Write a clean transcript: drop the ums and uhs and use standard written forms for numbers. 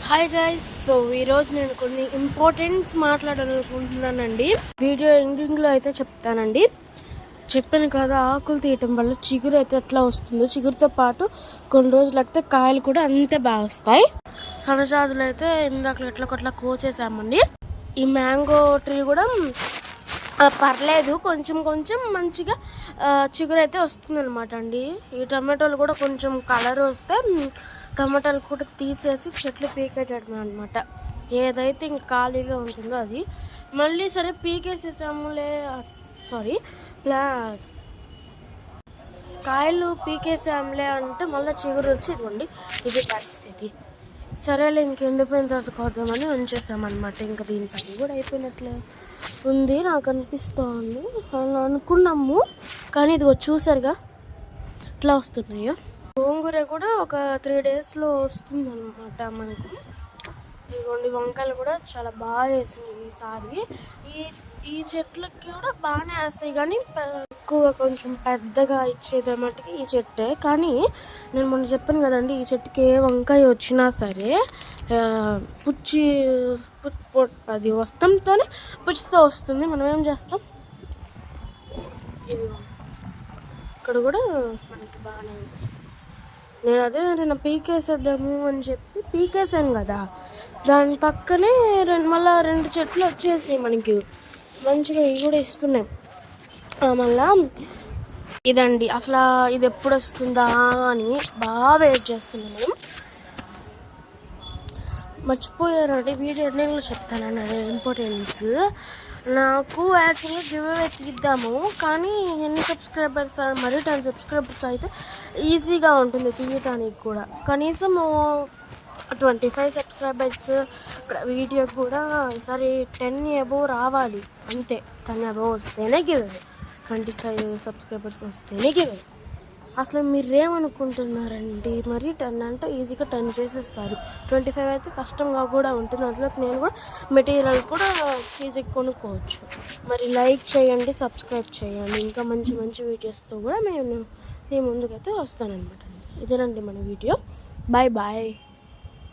Hi guys. So ఈరోజు నేను కొన్ని ఇంపార్టెంట్స్ మాట్లాడాలనుకుంటున్నానండి. వీడియో ఎండింగ్లో అయితే చెప్తానండి. చెప్పాను కదా, ఆకులు తీయటం వల్ల చిగురు అయితే ఎట్లా వస్తుందో, చిగురుతో పాటు కొన్ని రోజులు అయితే కాయలు కూడా అంతే బాగా వస్తాయి. సన్నజాజులు అయితే ఇందాక ఎట్లా కోసేసామండి. ఈ మ్యాంగో ట్రీ కూడా పర్లేదు, కొంచెం కొంచెం మంచిగా చిగురు అయితే వస్తుంది అనమాట అండి. ఈ టమాటోలు కూడా కొంచెం కలర్ వస్తే టమాటాలు కూడా తీసేసి చెట్లు పీకేయడమే అనమాట. ఏదైతే ఇంక ఖాళీగా ఉంటుందో అది మళ్ళీ సరే పీకేసేసాములే, సారీ కాయలు పీకేసాములే అంటే మళ్ళీ చిగురు వచ్చి ఇదిగోండి ఇది పరిస్థితి. సరేలే ఇంకెండిపోయిన తర్వాత కోద్దామని ఉంచేసామన్నమాట. ఇంకా దీని పని కూడా అయిపోయినట్లే ఉంది నాకు అనిపిస్తోంది. అనుకున్నాము కానీ ఇదిగో చూసారుగా ఇట్లా వస్తున్నాయో. గోంగూర కూడా ఒక 3 daysలో వస్తుంది అనమాట మనకు. ఇదిగోండి వంకాయలు కూడా చాలా బాగా వేసినాయి ఈసారి. ఈ చెట్లకి కూడా బాగానే వేస్తాయి కానీ ఎక్కువ కొంచెం పెద్దగా ఇచ్చేది మటుకి ఈ చెట్టే. కానీ నేను మొన్న చెప్పాను కదండి, ఈ చెట్టుకి ఏ వంకాయ వచ్చినా సరే పుచ్చి అది వస్తంతోనే పుచ్చితో వస్తుంది. మనం ఏం చేస్తాం, ఇది ఇక్కడ కూడా మనకి బాగానే ఉంది. నేను పీకేసేద్దాము అని చెప్పి పీకేసాను కదా, దాని పక్కనే మళ్ళీ 2 చెట్లు వచ్చేసినాయి మనకి మంచిగా. ఇవి కూడా ఇస్తున్నాయి మళ్ళా. ఇదండి అసలు ఇది ఎప్పుడు వస్తుందా అని బాగా వెయిట్ చేస్తున్నాను. మర్చిపోయానండి, వీడియో ఎండింగ్లో చెప్తానండి అదే ఇంపార్టెన్స్. నాకు యాక్చువల్గా గివ్ అవే తీద్దాము, కానీ ఎన్ని సబ్స్క్రైబర్స్, మరీ 10 సబ్స్క్రైబర్స్ అయితే ఈజీగా ఉంటుంది తీయటానికి కూడా. కనీసం 25 సబ్స్క్రైబర్స్ వీడియో కూడా ఈసారి 10 అబోవ్ రావాలి అంతే. 10 అబోవ్ వస్తేనే గివ్ అవే, 25 సబ్స్క్రైబర్స్ వస్తేనే గివ్ అవే. అసలు మీరేమనుకుంటున్నారండి, మరి 10 అంటే ఈజీగా 10 చేసేస్తారు. 25 అయితే కష్టంగా కూడా ఉంటుంది. అందులోకి నేను కూడా మెటీరియల్స్ కూడా ఈజీగా కొనుక్కోవచ్చు. మరి లైక్ చేయండి, సబ్స్క్రైబ్ చేయండి. ఇంకా మంచి మంచి వీడియోస్తో కూడా నేను మీ ముందుకైతే వస్తానన్నమాట. ఇదేనండి మన వీడియో. Bye bye.